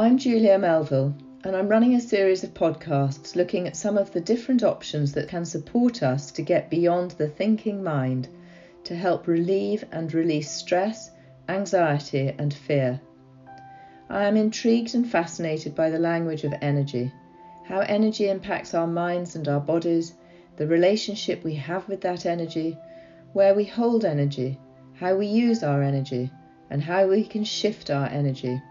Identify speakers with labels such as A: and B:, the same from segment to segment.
A: I'm Julia Melville, and I'm running a series of podcasts looking at some of the different options that can support us to get beyond the thinking mind, to help relieve and release stress, anxiety and fear. I am intrigued and fascinated by the language of energy, how energy impacts our minds and our bodies, the relationship we have with that energy, where we hold energy, how we use our energy, and how we can shift our energy.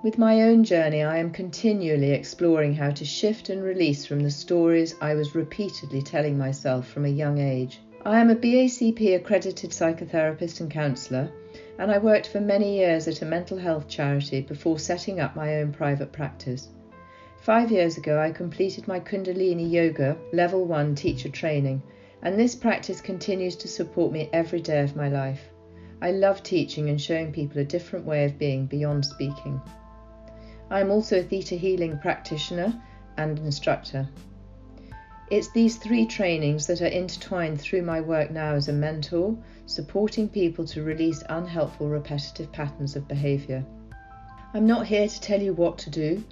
A: With my own journey, I am continually exploring how to shift and release from the stories I was repeatedly telling myself from a young age. I am a BACP accredited psychotherapist and counsellor, and I worked for many years at a mental health charity before setting up my own private practice. 5 years ago, I completed my Kundalini Yoga Level 1 teacher training, and this practice continues to support me every day of my life. I love teaching and showing people a different way of being beyond speaking. I am also a theta healing practitioner and instructor. It's these 3 trainings that are intertwined through my work now as a mentor, supporting people to release unhelpful repetitive patterns of behaviour. I'm not here to tell you what to do,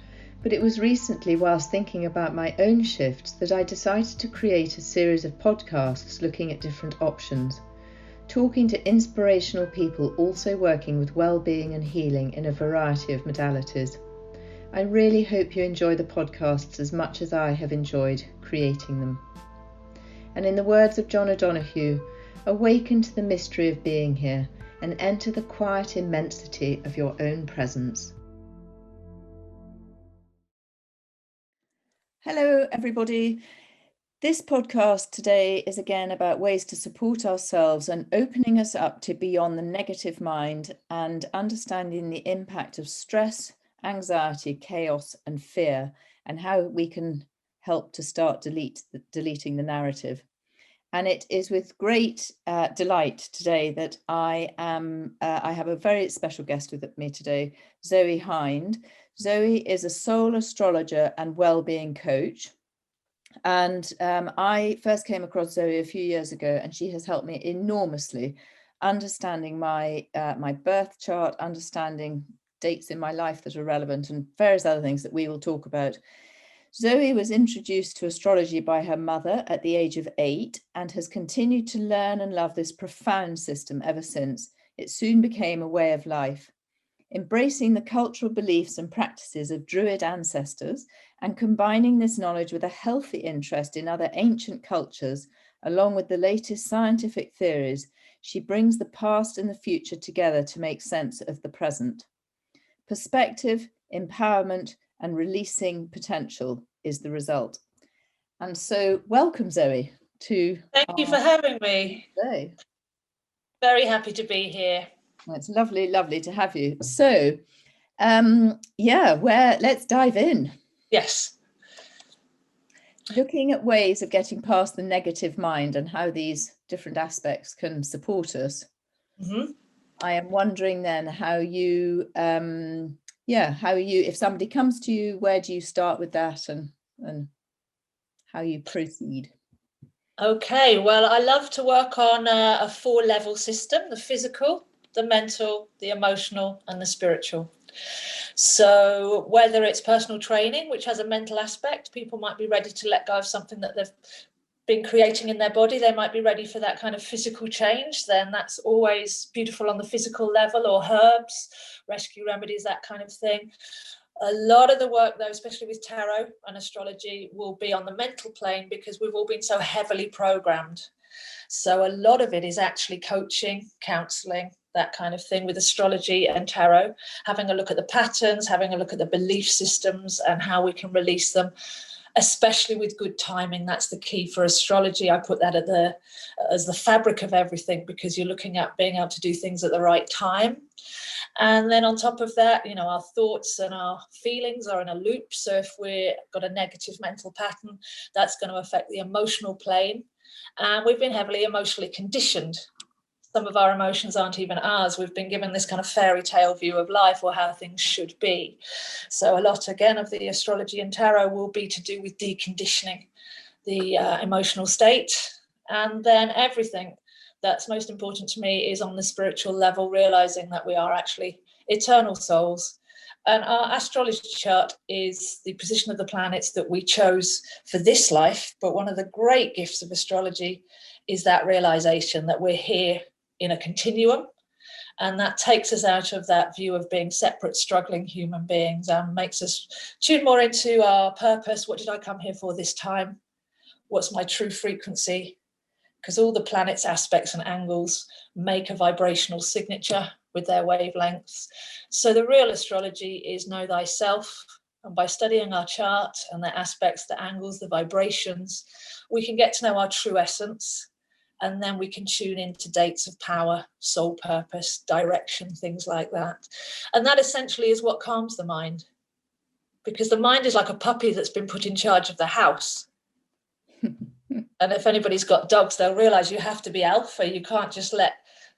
A: but it was recently whilst thinking about my own shifts that I decided to create a series of podcasts looking at different options, talking to inspirational people also working with well-being and healing in a variety of modalities. I really hope you enjoy the podcasts as much as I have enjoyed creating them. And in the words of John O'Donoghue, awaken to the mystery of being here and enter the quiet immensity of your own presence. Hello everybody. This podcast today is again about ways to support ourselves and opening us up to beyond the negative mind and understanding the impact of stress, anxiety, chaos and fear, and how we can help to start deleting the narrative. And it is with great delight today that I have a very special guest with me today, Zoe Hind. Zoe is a soul astrologer and wellbeing coach. And I first came across Zoe a few years ago, and she has helped me enormously understanding my birth chart, understanding dates in my life that are relevant, and various other things that we will talk about. Zoe was introduced to astrology by her mother at the age of 8 and has continued to learn and love this profound system ever since. It soon became a way of life. Embracing the cultural beliefs and practices of Druid ancestors and combining this knowledge with a healthy interest in other ancient cultures, along with the latest scientific theories, she brings the past and the future together to make sense of the present. Perspective, empowerment, and releasing potential is the result. And so, welcome, Zoe, to.
B: Thank you for having me.
A: Today.
B: Very happy to be here.
A: Well, it's lovely to have you. So, let's dive in.
B: Yes.
A: Looking at ways of getting past the negative mind and how these different aspects can support us.
B: Mm-hmm.
A: I am wondering then how you, if somebody comes to you, where do you start with that and how you proceed?
B: Okay, well, I love to work on a 4-level system: the physical, the mental, the emotional, and the spiritual. So whether it's personal training, which has a mental aspect, people might be ready to let go of something that they've been creating in their body. They might be ready for that kind of physical change. Then that's always beautiful on the physical level, or herbs, rescue remedies, that kind of thing. A lot of the work, though, especially with tarot and astrology, will be on the mental plane because we've all been so heavily programmed. So a lot of it is actually coaching, counselling, that kind of thing with astrology and tarot, having a look at the patterns, having a look at the belief systems and how we can release them, especially with good timing. That's the key for astrology. I put that as the fabric of everything, because you're looking at being able to do things at the right time. And then on top of that, our thoughts and our feelings are in a loop. So if we've got a negative mental pattern, that's going to affect the emotional plane. And we've been heavily emotionally conditioned. Some of our emotions aren't even ours. We've been given this kind of fairy tale view of life, or how things should be. So a lot, again, of the astrology and tarot will be to do with deconditioning the emotional state. And then everything that's most important to me is on the spiritual level, realizing that we are actually eternal souls And our astrology chart is the position of the planets that we chose for this life. But one of the great gifts of astrology is that realization that we're here in a continuum. And that takes us out of that view of being separate, struggling human beings, and makes us tune more into our purpose. What did I come here for this time? What's my true frequency? Because all the planets' aspects and angles make a vibrational signature with their wavelengths. So the real astrology is know thyself. And by studying our chart and the aspects, the angles, the vibrations, we can get to know our true essence. And then we can tune into dates of power, soul purpose, direction, things like that. And that essentially is what calms the mind. Because the mind is like a puppy that's been put in charge of the house. And if anybody's got dogs, they'll realize you have to be alpha. You can't just let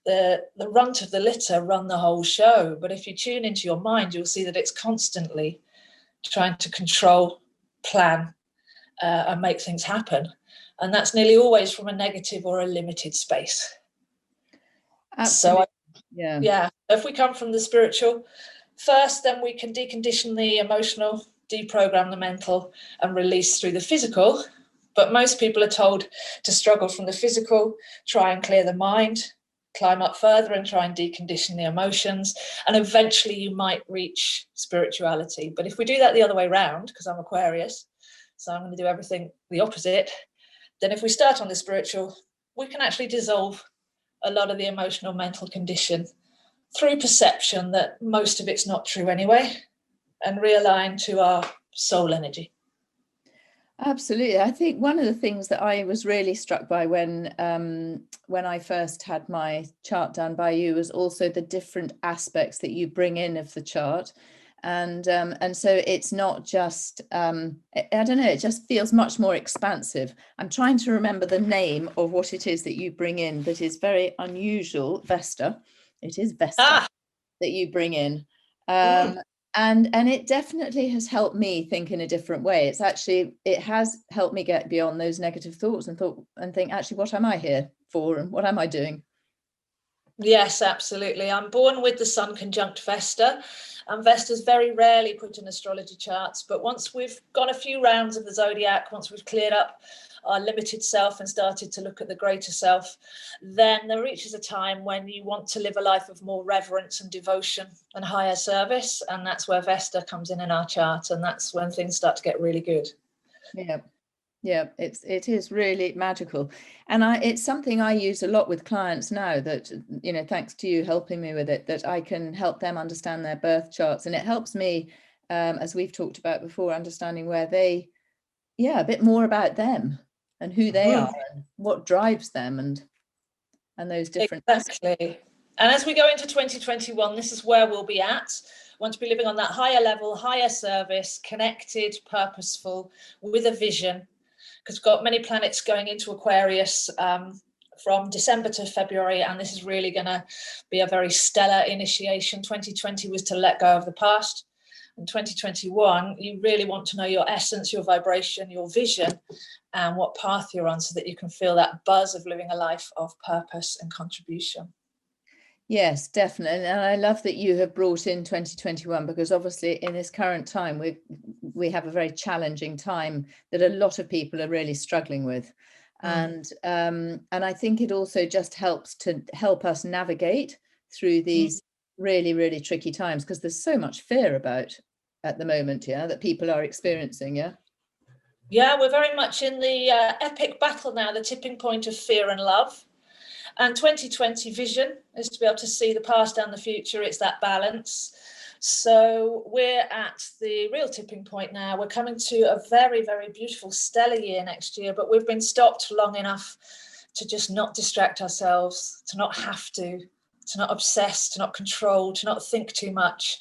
B: the runt of the litter run the whole show. But if you tune into your mind, you'll see that it's constantly trying to control, plan, and make things happen. And that's nearly always from a negative or a limited space.
A: Absolutely.
B: So, yeah, if we come from the spiritual first, then we can decondition the emotional, deprogram the mental, and release through the physical. But most people are told to struggle from the physical, try and clear the mind, climb up further and try and decondition the emotions. And eventually you might reach spirituality. But if we do that the other way around, because I'm Aquarius, so I'm going to do everything the opposite, then if we start on the spiritual, we can actually dissolve a lot of the emotional mental condition through perception that most of it's not true anyway, and realign to our soul energy.
A: Absolutely. I think one of the things that I was really struck by when I first had my chart done by you was also the different aspects that you bring in of the chart. And so it's not just, I don't know, it just feels much more expansive. I'm trying to remember the name of what it is that you bring in that is very unusual. Vesta. It is Vesta that you bring in. And it definitely has helped me think in a different way. It has helped me get beyond those negative thoughts and think, actually, what am I here for and what am I doing?
B: Yes, absolutely. I'm born with the Sun conjunct Vesta, and Vesta's very rarely put in astrology charts. But once we've gone a few rounds of the zodiac, once we've cleared up our limited self and started to look at the greater self, then there reaches a time when you want to live a life of more reverence and devotion and higher service. And that's where Vesta comes in our chart. And that's when things start to get really good.
A: Yeah, it is really magical. And it's something I use a lot with clients now that, thanks to you helping me with it, that I can help them understand their birth charts. And it helps me, as we've talked about before, understanding where a bit more about them and who they are and what drives them and those different
B: Exactly. And as we go into 2021, this is where we'll be at. Want to be living on that higher level, higher service, connected, purposeful, with a vision. Because we've got many planets going into Aquarius from December to February, and this is really going to be a very stellar initiation. 2020 was to let go of the past. In 2021, you really want to know your essence, your vibration, your vision, and what path you're on so that you can feel that buzz of living a life of purpose and contribution.
A: Yes, definitely. And I love that you have brought in 2021, because obviously in this current time, we have a very challenging time that a lot of people are really struggling with. And I think it also just helps to help us navigate through these really, really tricky times, because there's so much fear about at the moment, that people are experiencing.
B: Yeah, we're very much in the epic battle now, the tipping point of fear and love. And 2020 vision is to be able to see the past and the future. It's that balance. So we're at the real tipping point now. We're coming to a very, very beautiful stellar year next year, but we've been stopped long enough to just not distract ourselves, to not have to not obsess, to not control, to not think too much.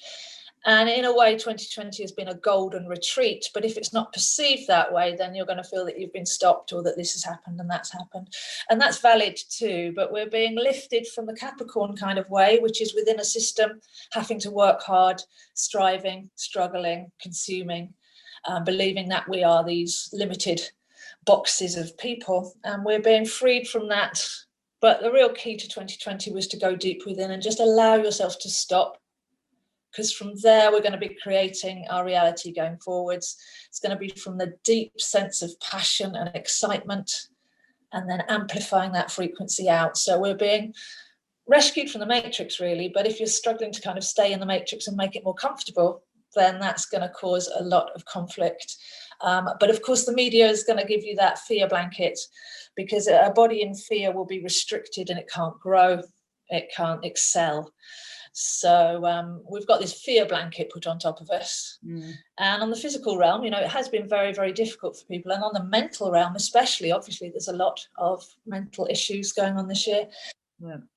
B: And in a way, 2020 has been a golden retreat. But if it's not perceived that way, then you're going to feel that you've been stopped, or that this has happened and that's happened. And that's valid too. But we're being lifted from the Capricorn kind of way, which is within a system, having to work hard, striving, struggling, consuming, believing that we are these limited boxes of people. And we're being freed from that. But the real key to 2020 was to go deep within and just allow yourself to stop. because from there we're going to be creating our reality going forwards. It's going to be from the deep sense of passion and excitement, and then amplifying that frequency out. So we're being rescued from the matrix, really. But if you're struggling to kind of stay in the matrix and make it more comfortable, then that's going to cause a lot of conflict. But of course, the media is going to give you that fear blanket, because a body in fear will be restricted and it can't grow, it can't excel. So we've got this fear blanket put on top of us. And on the physical realm, it has been very, very difficult for people. And on the mental realm, especially, obviously, there's a lot of mental issues going on this year.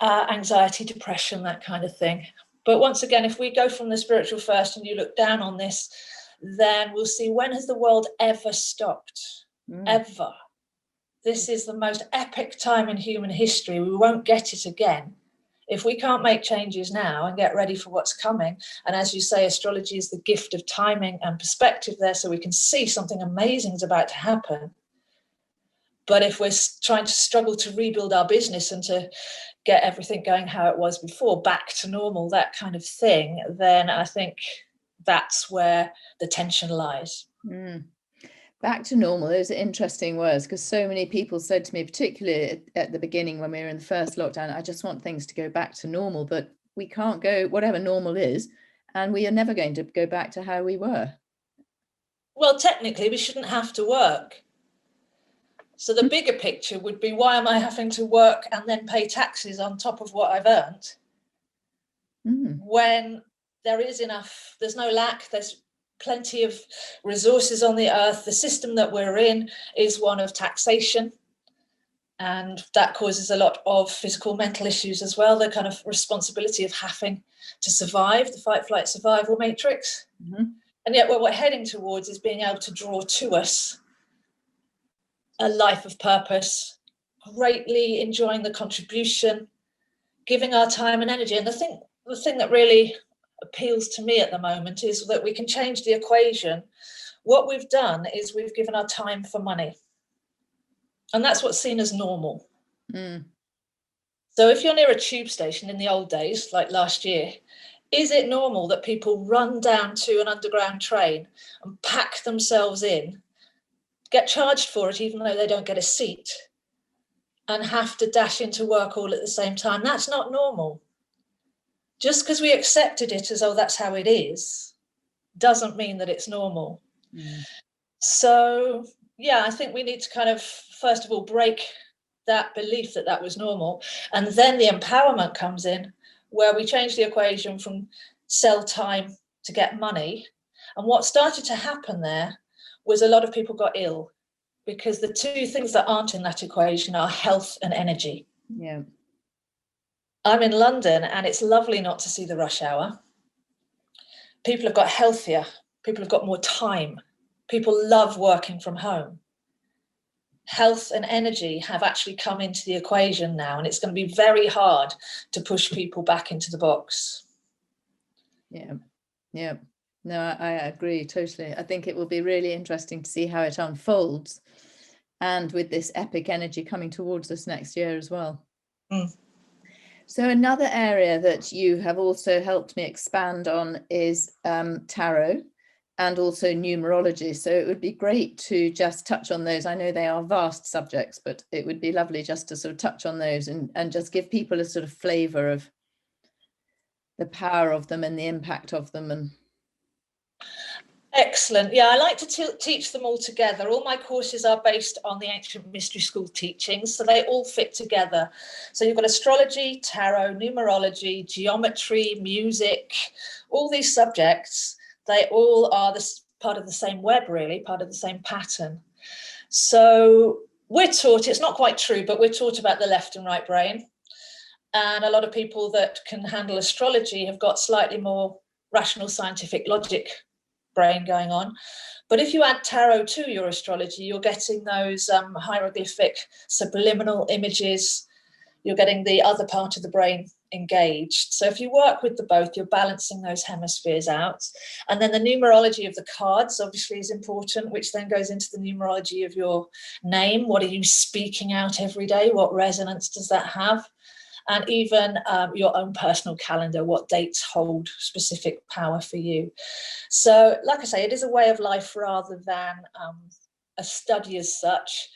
B: Anxiety, depression, that kind of thing. But once again, if we go from the spiritual first and you look down on this, then we'll see, when has the world ever stopped? Ever. This is the most epic time in human history. We won't get it again if we can't make changes now and get ready for what's coming. And as you say, astrology is the gift of timing and perspective there, so we can see something amazing is about to happen. But if we're trying to struggle to rebuild our business and to get everything going how it was before, back to normal, that kind of thing, then I think that's where the tension lies.
A: Back to normal, those are interesting words, because so many people said to me, particularly at the beginning when we were in the first lockdown, I just want things to go back to normal, but we can't go, whatever normal is, and we are never going to go back to how we were.
B: Well, technically, we shouldn't have to work. So the bigger picture would be, why am I having to work and then pay taxes on top of what I've earned? When there is enough, there's no lack, there's plenty of resources on the earth. The system that we're in is one of taxation, and that causes a lot of physical, mental issues as well. The kind of responsibility of having to survive, the fight, flight, survival matrix. And yet what we're heading towards is being able to draw to us a life of purpose, greatly enjoying the contribution, giving our time and energy. And the thing that really appeals to me at the moment is that we can change the equation. What we've done is we've given our time for money. And that's what's seen as normal. So if you're near a tube station in the old days, like last year, is it normal that people run down to an underground train and pack themselves in, get charged for it even though they don't get a seat, and have to dash into work all at the same time? That's not normal. Just because we accepted it as, oh, that's how it is, doesn't mean that it's normal. So, yeah, I think we need to kind of, first of all, break that belief that that was normal. And then the empowerment comes in, where we change the equation from sell time to get money. And what started to happen there was a lot of people got ill, because the two things that aren't in that equation are health and energy. I'm in London and it's lovely not to see the rush hour. People have got healthier. People have got more time. People love working from home. Health and energy have actually come into the equation now, and it's going to be very hard to push people back into the box. No, I agree totally. I think it will be really interesting to see how it unfolds, and with this epic energy coming towards us next year as well. So another area that you have also helped me expand on is tarot and also numerology. So it would be great to just touch on those. I know they are vast subjects, but it would be lovely just to sort of touch on those and just give people a sort of flavour of the power of them and the impact of them. Excellent. Yeah, I like to teach them all together. All my courses are based on the ancient mystery school teachings, so they all fit together. So you've got astrology, tarot, numerology, geometry, music, all these subjects. They all are part of the same web, really, part of the same pattern. So we're taught, it's not quite true, but we're taught about the left and right brain. And a lot of people that can handle astrology have got slightly more rational, scientific logic brain going on. But if you add tarot to your astrology, you're getting those hieroglyphic subliminal images. You're getting the other part of the brain engaged. So if you work with the both, you're balancing those hemispheres out. And then the numerology of the cards obviously is important, which then goes into the numerology of your name. What are you speaking out every day? What resonance does that have? and even your own personal calendar, what dates hold specific power for you. So, like I say, it is a way of life rather than a study as such.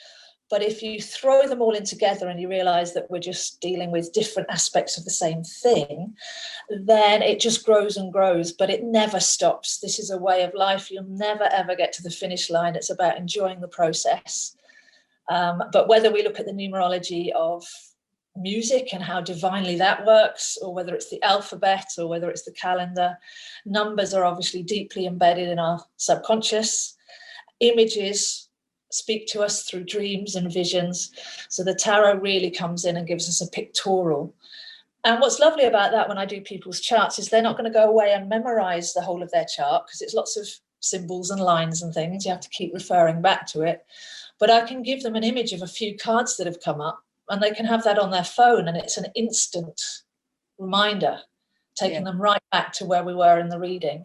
B: But if you throw them all in together and you realize that we're just dealing with different aspects of the same thing, then it just grows and grows, but it never stops. This is a way of life. You'll never, ever get to the finish line. It's about enjoying the process. But whether we look at the numerology of music and how divinely that works, or whether it's the alphabet, or whether it's the calendar, numbers are obviously deeply embedded in our subconscious. Images speak to us through dreams and visions. So the tarot really comes in and gives us a pictorial. And what's lovely about that when I do people's charts is they're not going to go away and memorize the whole of their chart, because it's lots of symbols and lines and things. You have to keep referring back to it. But I can give them an image of a few cards that have come up, and they can have that on their phone, and it's an instant reminder, taking them right back to where we were in the reading.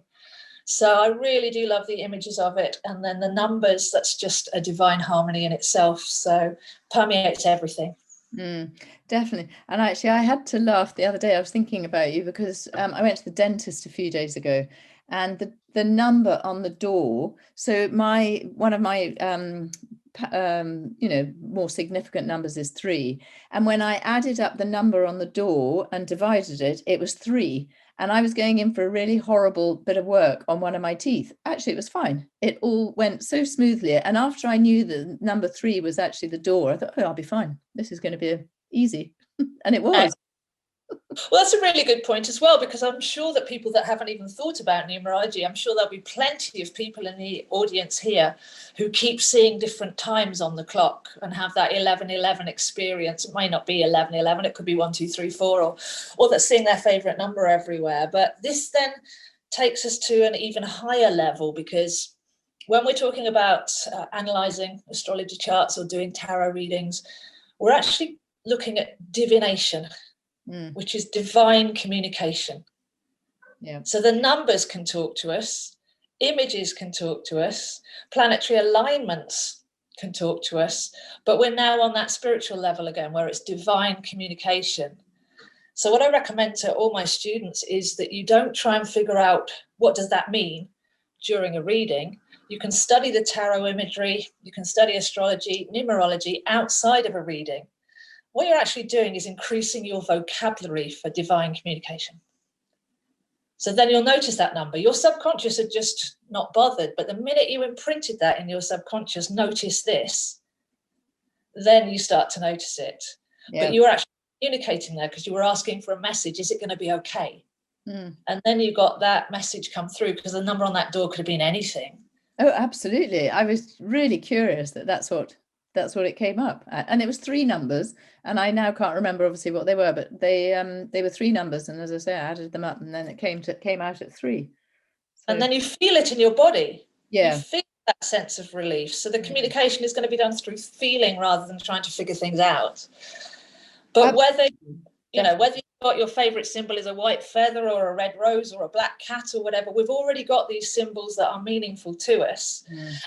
B: So I really do love the images of it. And then the numbers, that's just a divine harmony in itself. So permeates everything.
A: Definitely. And actually, I had to laugh the other day. I was thinking about you because I went to the dentist a few days ago, and the number on the door. So one of my more significant numbers is 3. And when I added up the number on the door and divided it, it was 3. And I was going in for a really horrible bit of work on one of my teeth. Actually, it was fine. It all went so smoothly. And after I knew that number 3 was actually the door, I thought, oh, I'll be fine. This is going to be easy. And it was.
B: Well, that's a really good point as well, because I'm sure that people that haven't even thought about numerology, I'm sure there'll be plenty of people in the audience here who keep seeing different times on the clock and have that 11:11 experience. It might not be 11:11, it could be 1, 2, 3, 4, or that's seeing their favorite number everywhere. But this then takes us to an even higher level, because when we're talking about analysing astrology charts or doing tarot readings, we're actually looking at divination. Which is divine communication. So the numbers can talk to us, images can talk to us, planetary alignments can talk to us, but we're now on that spiritual level again, where it's divine communication. So what I recommend to all my students is that you don't try and figure out what does that mean during a reading. You can study the tarot imagery, you can study astrology, numerology outside of a reading. What you're actually doing is increasing your vocabulary for divine communication. So then you'll notice that number. Your subconscious had just not bothered, but the minute you imprinted that in your subconscious, notice this, then you start to notice it. But you were actually communicating there because you were asking for a message. Is it going to be okay? And then you got that message come through, because the number on that door could have been anything.
A: Oh, absolutely. I was really curious that's what it came up, and it was 3 numbers, and I now can't remember obviously what they were, but they were 3 numbers, and as I say, I added them up, and then it came out at 3. So,
B: and then you feel it in your body. You feel that sense of relief. So the communication is going to be done through feeling rather than trying to figure things out. But whether you've got your favorite symbol is a white feather or a red rose or a black cat or whatever, we've already got these symbols that are meaningful to us.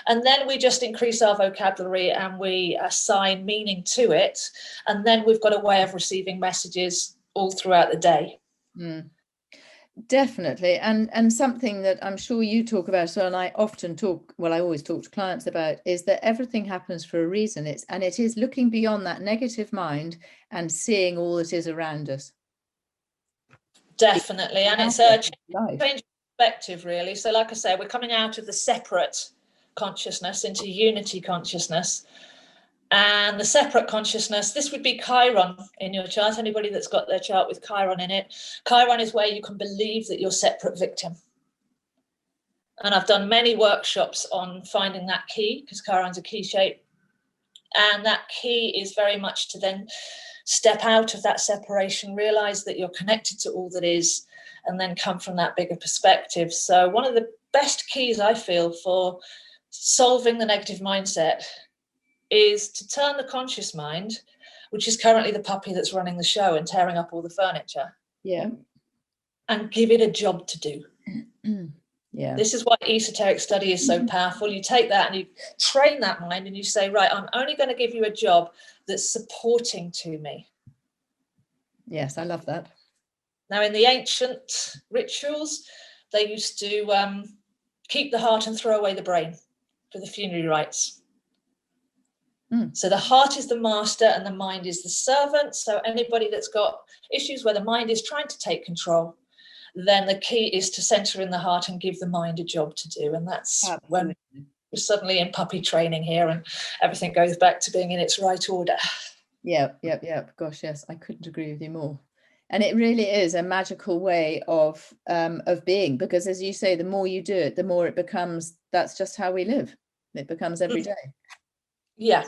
B: And then we just increase our vocabulary and we assign meaning to it. And then we've got a way of receiving messages all throughout the day.
A: Definitely. And something that I'm sure you talk about, so, and I always talk to clients about, is that everything happens for a reason. It is looking beyond that negative mind and seeing all that is around us.
B: Definitely. And it's a change of perspective, really. So like I say, we're coming out of the separate consciousness into unity consciousness. And the separate consciousness, this would be Chiron in your chart. Anybody that's got their chart with Chiron in it. Chiron is where you can believe that you're separate victim. And I've done many workshops on finding that key, because Chiron's a key shape. And that key is very much to then step out of that separation, realize that you're connected to all that is, and then come from that bigger perspective. So one of the best keys I feel for solving the negative mindset is to turn the conscious mind, which is currently the puppy that's running the show and tearing up all the furniture, and give it a job to do. This is why esoteric study is so powerful. You take that and you train that mind and you say, right, I'm only going to give you a job that's supporting to me.
A: Yes, I love that.
B: Now, in the ancient rituals, they used to keep the heart and throw away the brain for the funerary rites. So the heart is the master and the mind is the servant. So anybody that's got issues where the mind is trying to take control, then the key is to center in the heart and give the mind a job to do. And that's
A: Absolutely.
B: when we're suddenly in puppy training here and everything goes back to being in its right order.
A: Yep. Gosh, yes, I couldn't agree with you more. And it really is a magical way of being, because as you say, the more you do it, the more it becomes, that's just how we live. It becomes every day.
B: Yeah,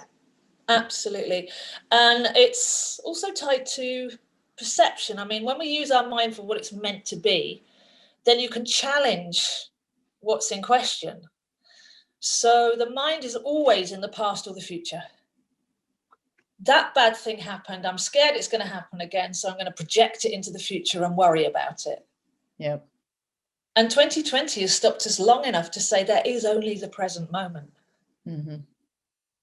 B: absolutely. And it's also tied to perception. I mean, when we use our mind for what it's meant to be, then you can challenge what's in question. So the mind is always in the past or the future. That bad thing happened. I'm scared it's going to happen again. So I'm going to project it into the future and worry about it.
A: Yep.
B: And 2020 has stopped us long enough to say there is only the present moment.
A: Mm-hmm.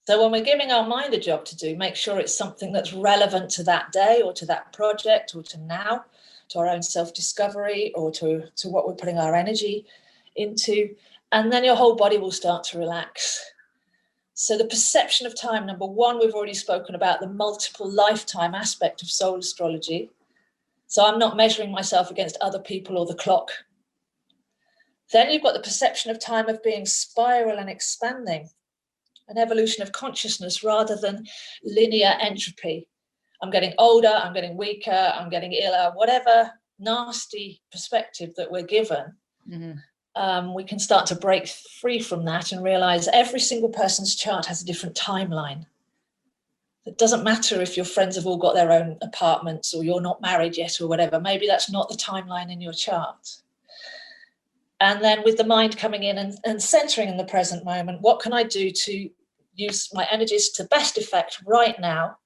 B: So when we're giving our mind a job to do, make sure it's something that's relevant to that day or to that project or to now, to our own self-discovery or to what we're putting our energy into. And then your whole body will start to relax. So the perception of time, number one, we've already spoken about the multiple lifetime aspect of soul astrology. So I'm not measuring myself against other people or the clock. Then you've got the perception of time of being spiral and expanding, an evolution of consciousness rather than linear entropy. I'm getting older, I'm getting weaker, I'm getting iller, whatever nasty perspective that we're given.
A: Mm-hmm.
B: We can start to break free from that and realize every single person's chart has a different timeline. It doesn't matter if your friends have all got their own apartments or you're not married yet or whatever. Maybe that's not the timeline in your chart. And then with the mind coming in and centering in the present moment, what can I do to use my energies to best effect right now?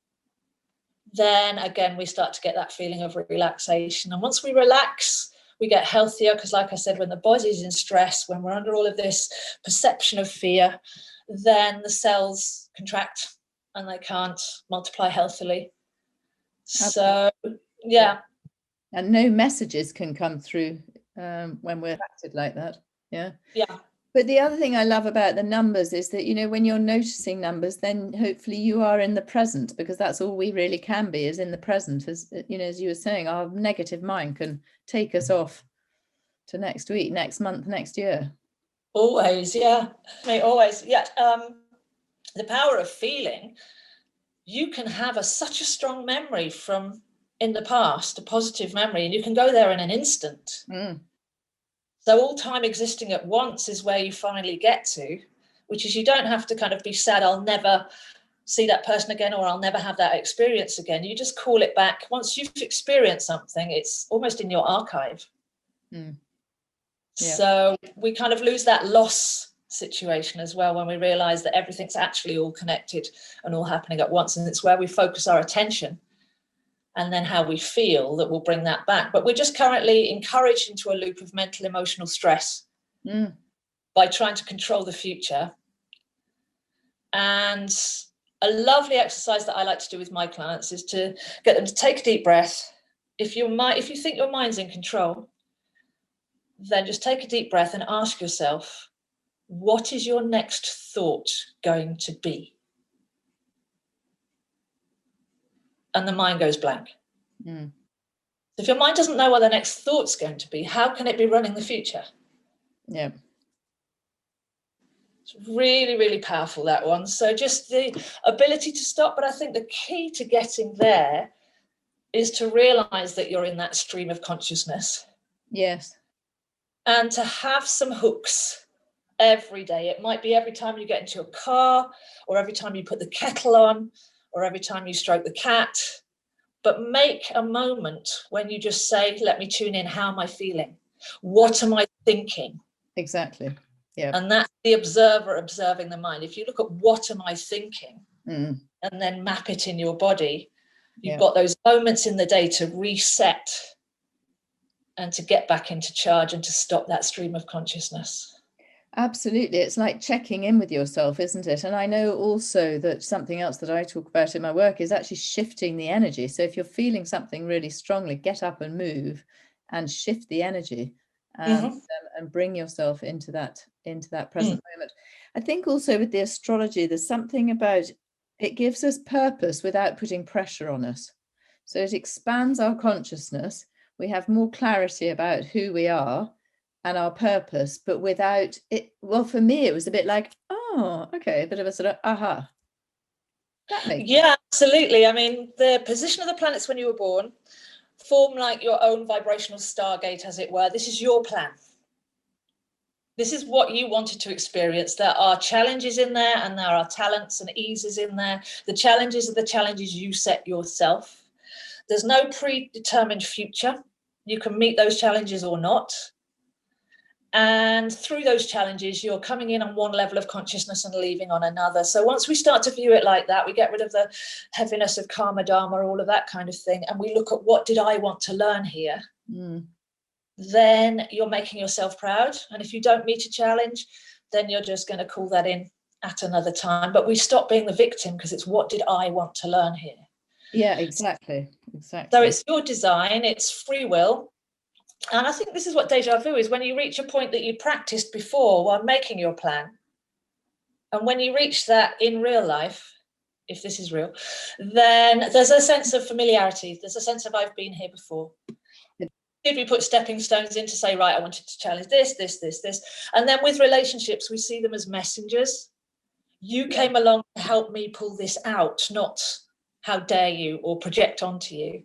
B: Then again, we start to get that feeling of relaxation. And once we relax, we get healthier, because like I said, when the body's in stress, when we're under all of this perception of fear, then the cells contract and they can't multiply healthily. So, yeah.
A: And no messages can come through when we're acted like that. Yeah. But the other thing I love about the numbers is that, you know, when you're noticing numbers, then hopefully you are in the present, because that's all we really can be, is in the present. As you know, as you were saying, our negative mind can take us off to next week, next month, next year.
B: Always, yeah. Always, yeah. The power of feeling, you can have such a strong memory from in the past, a positive memory, and you can go there in an instant. So all time existing at once is where you finally get to, which is you don't have to kind of be sad, I'll never see that person again, or I'll never have that experience again. You just call it back. Once you've experienced something, it's almost in your archive. Yeah. So we kind of lose that loss situation as well when we realize that everything's actually all connected and all happening at once. And it's where we focus our attention and then how we feel that will bring that back. But we're just currently encouraged into a loop of mental, emotional stress by trying to control the future. And a lovely exercise that I like to do with my clients is to get them to take a deep breath. If you think your mind's in control, then just take a deep breath and ask yourself, what is your next thought going to be? And the mind goes blank. If your mind doesn't know what the next thought's going to be, how can it be running the future? Yeah. It's really, really powerful, that one. So just the ability to stop. But I think the key to getting there is to realize that you're in that stream of consciousness. Yes. And to have some hooks every day. It might be every time you get into your car, or every time you put the kettle on, or every time you stroke the cat. But make a moment when you just say, let me tune in. How am I feeling? What am I thinking? Exactly. Yeah. And that's the observer observing the mind. If you look at what am I thinking and then map it in your body, you've got those moments in the day to reset and to get back into charge and to stop that stream of consciousness.
A: Absolutely. It's like checking in with yourself, isn't it? And I know also that something else that I talk about in my work is actually shifting the energy. So if you're feeling something really strongly, get up and move and shift the energy,
B: Mm-hmm.
A: and bring yourself into that present moment. I think also with the astrology, there's something about it gives us purpose without putting pressure on us. So it expands our consciousness. We have more clarity about who we are and our purpose, but without it. Well, for me, it was a bit like, oh, okay, a bit of a sort of aha. That makes sense.
B: Yeah, absolutely. I mean, the position of the planets when you were born form like your own vibrational stargate, as it were. This is your plan. This is what you wanted to experience. There are challenges in there, and there are talents and eases in there. The challenges are the challenges you set yourself. There's no predetermined future. You can meet those challenges or not. And through those challenges, you're coming in on one level of consciousness and leaving on another. So once we start to view it like that, we get rid of the heaviness of karma, dharma, all of that kind of thing. And we look at what did I want to learn here? Then you're making yourself proud. And if you don't meet a challenge, then you're just going to call that in at another time. But we stop being the victim because it's what did I want to learn here?
A: Yeah, exactly.
B: So it's your design, it's free will. And I think this is what deja vu is, when you reach a point that you practiced before while making your plan. And when you reach that in real life, if this is real, then there's a sense of familiarity. There's a sense of I've been here before. Did we put stepping stones in to say, right, I wanted to challenge this. And then with relationships, we see them as messengers. You came along to help me pull this out, not how dare you or project onto you.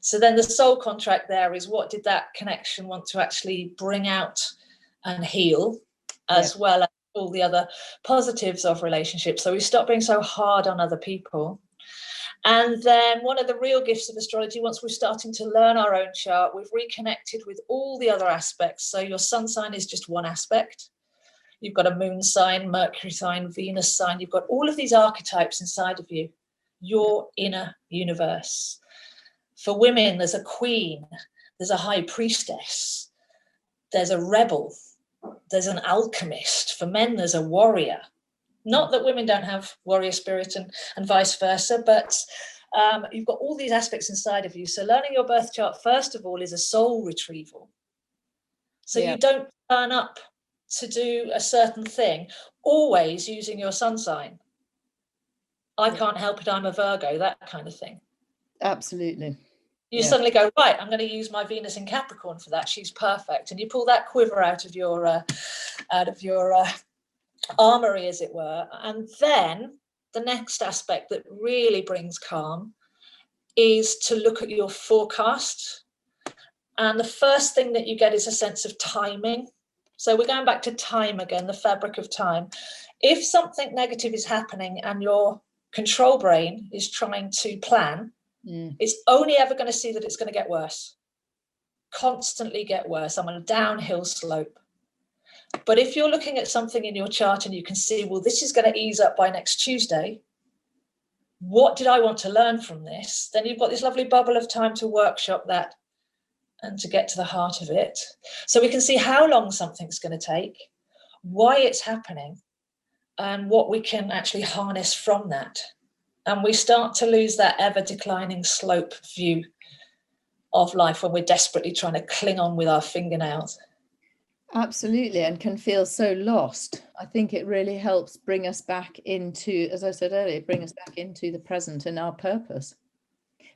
B: So then the soul contract there is, what did that connection want to actually bring out and heal, as well as all the other positives of relationships. So we stop being so hard on other people. And then one of the real gifts of astrology, once we're starting to learn our own chart, we've reconnected with all the other aspects. So your sun sign is just one aspect. You've got a moon sign, Mercury sign, Venus sign. You've got all of these archetypes inside of you, your inner universe. For women, there's a queen, there's a high priestess, there's a rebel, there's an alchemist. For men, there's a warrior. Not that women don't have warrior spirit and vice versa, but you've got all these aspects inside of you. So learning your birth chart, first of all, is a soul retrieval. So you don't turn up to do a certain thing always using your sun sign. I can't help it, I'm a Virgo, that kind of thing.
A: Absolutely.
B: You suddenly go, right, I'm going to use my Venus in Capricorn for that. She's perfect. And you pull that quiver out of your armory, as it were. And then the next aspect that really brings calm is to look at your forecast. And the first thing that you get is a sense of timing. So we're going back to time again, the fabric of time. If something negative is happening and your control brain is trying to plan, it's only ever going to see that it's going to get worse, constantly get worse. I'm on a downhill slope. But if you're looking at something in your chart and you can see, well, this is going to ease up by next Tuesday, what did I want to learn from this? Then you've got this lovely bubble of time to workshop that and to get to the heart of it. So we can see how long something's going to take, why it's happening, and what we can actually harness from that. And we start to lose that ever declining slope view of life when we're desperately trying to cling on with our fingernails.
A: Absolutely, and can feel so lost. I think it really helps bring us back into, as I said earlier, bring us back into the present and our purpose.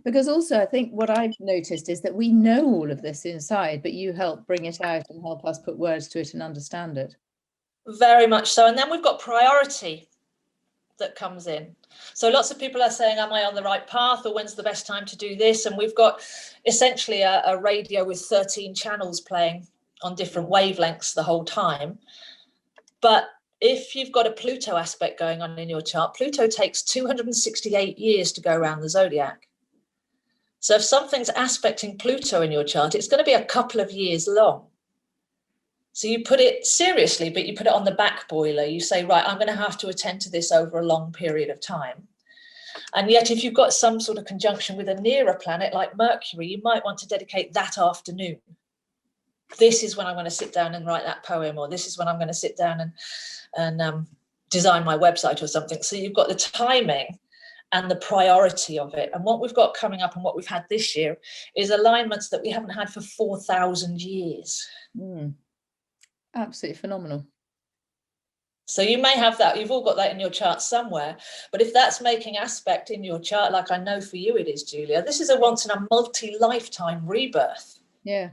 A: Because also, I think what I've noticed is that we know all of this inside, but you help bring it out and help us put words to it and understand it.
B: Very much so. And then we've got priority that comes in. So lots of people are saying, am I on the right path, or when's the best time to do this? And we've got essentially a radio with 13 channels playing on different wavelengths the whole time. But if you've got a Pluto aspect going on in your chart, Pluto takes 268 years to go around the zodiac. So if something's aspecting Pluto in your chart, it's going to be a couple of years long. So you put it seriously, but you put it on the back boiler. You say, right, I'm going to have to attend to this over a long period of time. And yet, if you've got some sort of conjunction with a nearer planet like Mercury, you might want to dedicate that afternoon. this is when I'm going to sit down and write that poem, or this is when I'm going to sit down and design my website or something. So you've got the timing and the priority of it. And what we've got coming up and what we've had this year is alignments that we haven't had for 4,000 years.
A: Absolutely phenomenal.
B: So you may have that, you've all got that in your chart somewhere, but if that's making aspect in your chart, like I know for you it is, Julia, this is a once in a multi-lifetime rebirth.
A: Yeah.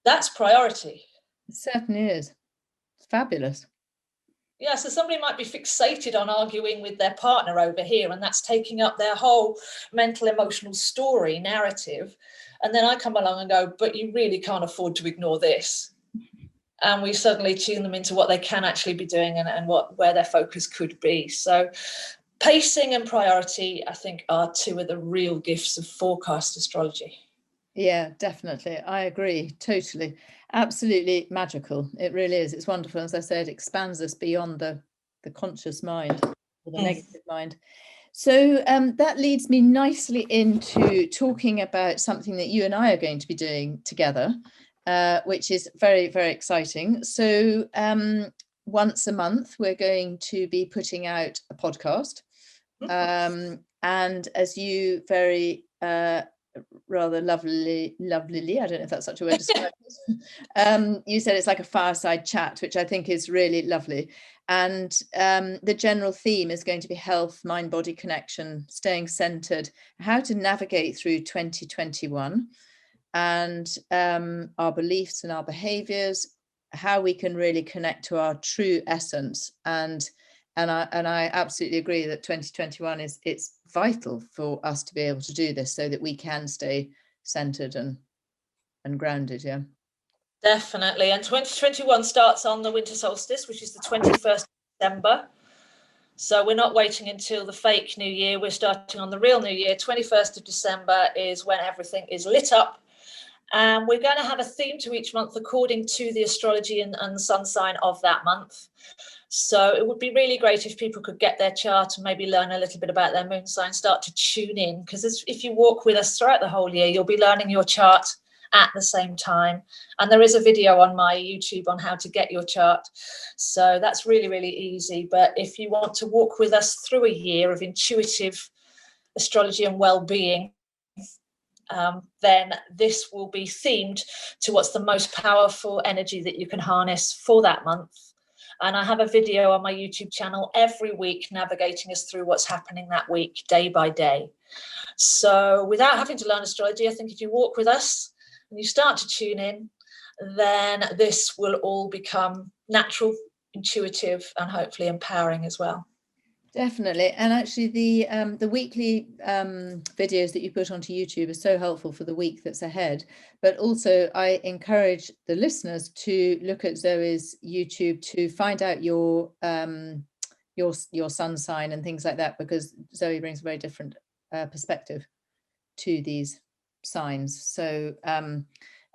B: That's priority.
A: It certainly is. It's fabulous.
B: Yeah, so somebody might be fixated on arguing with their partner over here, and that's taking up their whole mental, emotional story narrative. And then I come along and go, but you really can't afford to ignore this. And we suddenly tune them into what they can actually be doing and where their focus could be. So pacing and priority, I think, are two of the real gifts of forecast astrology.
A: Yeah, definitely. I agree. Totally. Absolutely magical. It really is. It's wonderful. As I said, it expands us beyond the conscious mind or the negative mind. So that leads me nicely into talking about something that you and I are going to be doing together, which is very, very exciting. So once a month, we're going to be putting out a podcast. And as you very rather lovely, I don't know if that's such a word to describe it. You said it's like a fireside chat, which I think is really lovely. And the general theme is going to be health, mind-body connection, staying centered, how to navigate through 2021, and our beliefs and our behaviors, how we can really connect to our true essence. And I absolutely agree that 2021 it's vital for us to be able to do this so that we can stay centered and grounded. Yeah,
B: definitely. And 2021 starts on the winter solstice, which is the 21st of December. So we're not waiting until the fake New Year. We're starting on the real New Year. 21st of December is when everything is lit up. And we're going to have a theme to each month according to the astrology and the sun sign of that month. So it would be really great if people could get their chart and maybe learn a little bit about their moon sign, start to tune in, because if you walk with us throughout the whole year, you'll be learning your chart at the same time. And there is a video on my YouTube on how to get your chart. So that's really, really easy. But if you want to walk with us through a year of intuitive astrology and well-being, then this will be themed to what's the most powerful energy that you can harness for that month. And I have a video on my YouTube channel every week navigating us through what's happening that week, day by day. So without having to learn astrology, I think if you walk with us and you start to tune in, then this will all become natural, intuitive, and hopefully empowering as well.
A: Definitely. And actually the weekly videos that you put onto YouTube are so helpful for the week that's ahead. But also I encourage the listeners to look at Zoe's YouTube to find out your sun sign and things like that, because Zoe brings a very different perspective to these signs. So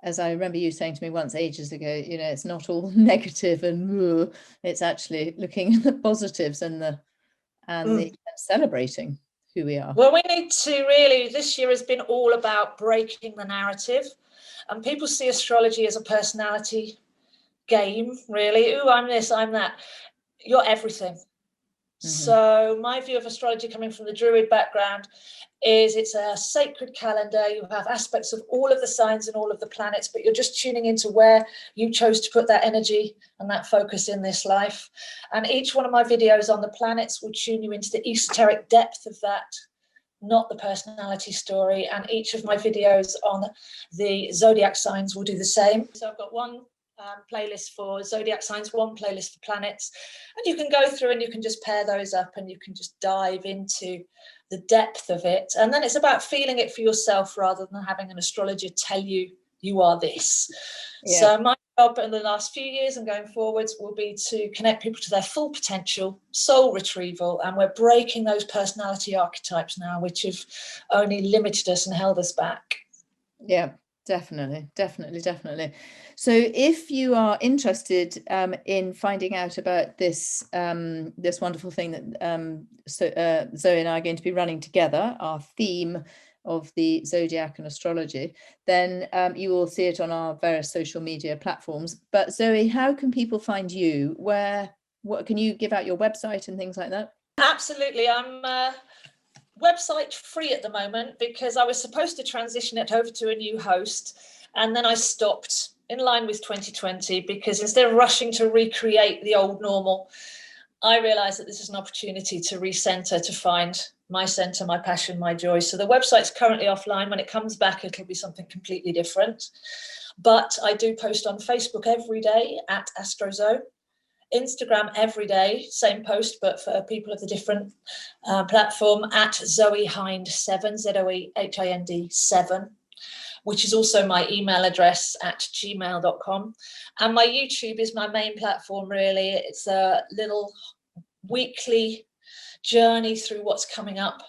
A: as I remember you saying to me once ages ago, it's not all negative and it's actually looking at the positives and celebrating who we are.
B: Well, we need to really, this year has been all about breaking the narrative, and people see astrology as a personality game, really. Ooh, I'm this, I'm that. You're everything. So my view of astrology, coming from the Druid background, is it's a sacred calendar. You have aspects of all of the signs and all of the planets, but you're just tuning into where you chose to put that energy and that focus in this life. And each one of my videos on the planets will tune you into the esoteric depth of that, not the personality story. And each of my videos on the zodiac signs will do the same. So I've got one playlist for zodiac signs, one playlist for planets, and you can go through and you can just pair those up and you can just dive into the depth of it. And then it's about feeling it for yourself rather than having an astrologer tell you you are this. Yeah. So my job in the last few years and going forwards will be to connect people to their full potential, soul retrieval, and we're breaking those personality archetypes now, which have only limited us and held us back.
A: Yeah. Definitely. So if you are interested in finding out about this this wonderful thing that Zoe and I are going to be running together, our theme of the zodiac and astrology, then you will see it on our various social media platforms. But Zoe, how can people find you? What can you give out your website and things like that?
B: Absolutely. I'm website free at the moment because I was supposed to transition it over to a new host, and then I stopped in line with 2020 because instead of rushing to recreate the old normal, I realized that this is an opportunity to recenter, to find my center, my passion, my joy. So the website's currently offline. When it comes back, it'll be something completely different. But I do post on Facebook every day at Astrozo, Instagram every day, same post, but for people of the different platform, at Zoe Hind 7, ZOEHIND 7, which is also my email address at gmail.com. And my YouTube is my main platform, really. It's a little weekly journey through what's coming up.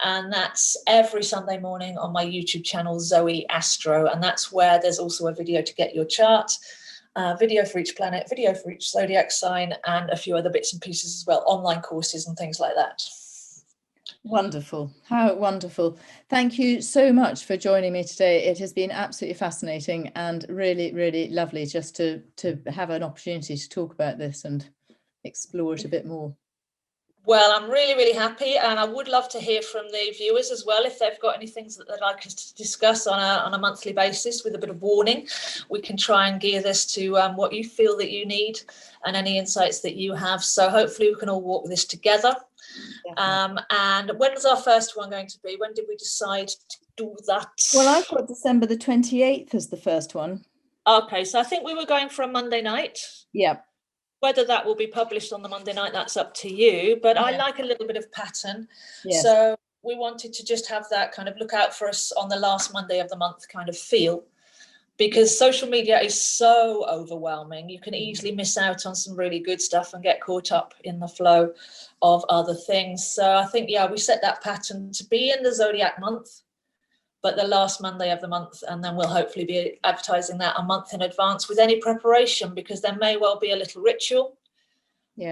B: And that's every Sunday morning on my YouTube channel, Zoe Astro. And that's where there's also a video to get your chart, video for each planet, video for each zodiac sign, and a few other bits and pieces as well, online courses and things like that.
A: Wonderful. How wonderful. Thank you so much for joining me today. It has been absolutely fascinating and really, really lovely just to have an opportunity to talk about this and explore it a bit more.
B: Well, I'm really, really happy, and I would love to hear from the viewers as well. If they've got any things that they'd like us to discuss on a monthly basis with a bit of warning, we can try and gear this to what you feel that you need and any insights that you have. So hopefully we can all walk this together. And when was our first one going to be? When did we decide to do that?
A: Well, I've got December the 28th as the first one.
B: Okay, so I think we were going for a Monday night.
A: Yeah.
B: Whether that will be published on the Monday night, that's up to you. But yeah. I like a little bit of pattern. Yes. So we wanted to just have that kind of look out for us on the last Monday of the month kind of feel, because social media is so overwhelming. You can easily miss out on some really good stuff and get caught up in the flow of other things. So I think, we set that pattern to be in the zodiac month, but the last Monday of the month, and then we'll hopefully be advertising that a month in advance with any preparation, because there may well be a little ritual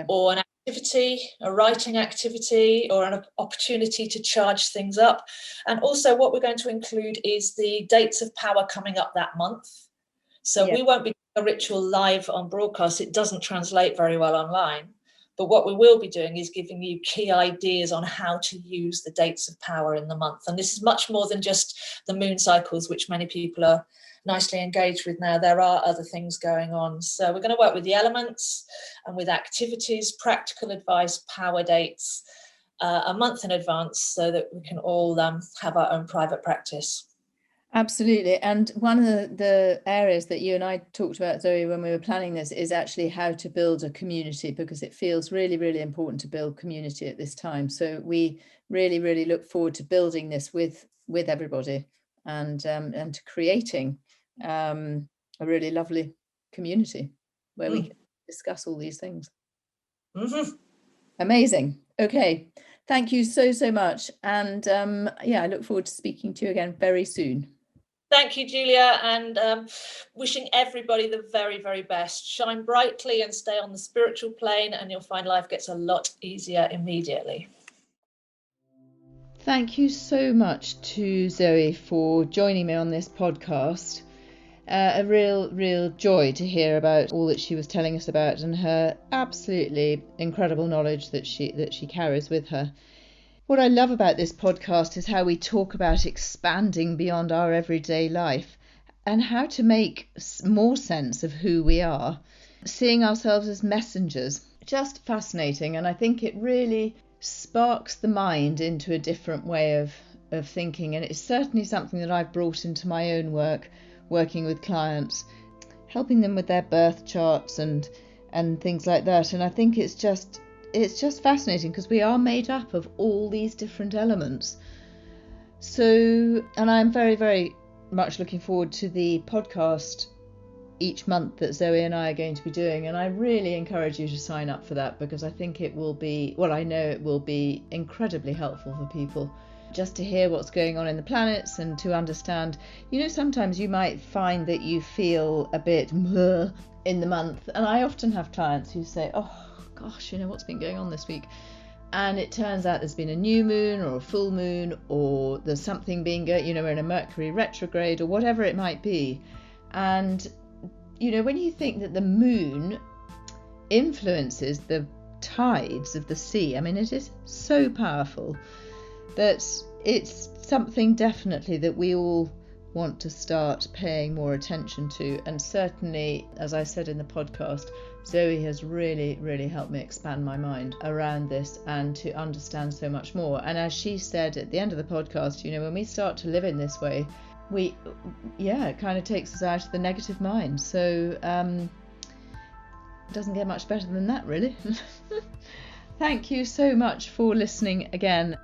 B: or an activity, a writing activity, or an opportunity to charge things up. And also what we're going to include is the dates of power coming up that month. So we won't be doing a ritual live on broadcast. It doesn't translate very well online. But what we will be doing is giving you key ideas on how to use the dates of power in the month. And this is much more than just the moon cycles, which many people are nicely engaged with now. There are other things going on. So we're going to work with the elements and with activities, practical advice, power dates, a month in advance, so that we can all have our own private practice.
A: Absolutely. And one of the areas that you and I talked about, Zoe, when we were planning this, is actually how to build a community, because it feels really, really important to build community at this time. So we really, really look forward to building this with everybody and to creating a really lovely community where we can discuss all these things. Mm-hmm. Amazing. Okay. Thank you so much. And I look forward to speaking to you again very soon.
B: Thank you, Julia, and wishing everybody the very, very best. Shine brightly and stay on the spiritual plane, and you'll find life gets a lot easier immediately.
A: Thank you so much to Zoe for joining me on this podcast. A real joy to hear about all that she was telling us about, and her absolutely incredible knowledge that she carries with her. What I love about this podcast is how we talk about expanding beyond our everyday life and how to make more sense of who we are, seeing ourselves as messengers. Just fascinating, and I think it really sparks the mind into a different way of thinking, and it's certainly something that I've brought into my own work, working with clients, helping them with their birth charts and things like that. And I think it's just fascinating, because we are made up of all these different elements. So, and I'm very, very much looking forward to the podcast each month that Zoe and I are going to be doing. And I really encourage you to sign up for that, because I think it will be, I know it will be incredibly helpful for people just to hear what's going on in the planets and to understand, sometimes you might find that you feel a bit in the month. And I often have clients who say, oh, gosh, what's been going on this week? and it turns out there's been a new moon or a full moon, or there's something being, we're in a Mercury retrograde or whatever it might be. And, when you think that the moon influences the tides of the sea, I mean, it is so powerful that it's something definitely that we all want to start paying more attention to. And certainly, as I said in the podcast, Zoe has really, really helped me expand my mind around this and to understand so much more. And as she said at the end of the podcast, when we start to live in this way, it kind of takes us out of the negative mind. So it doesn't get much better than that, really. Thank you so much for listening again.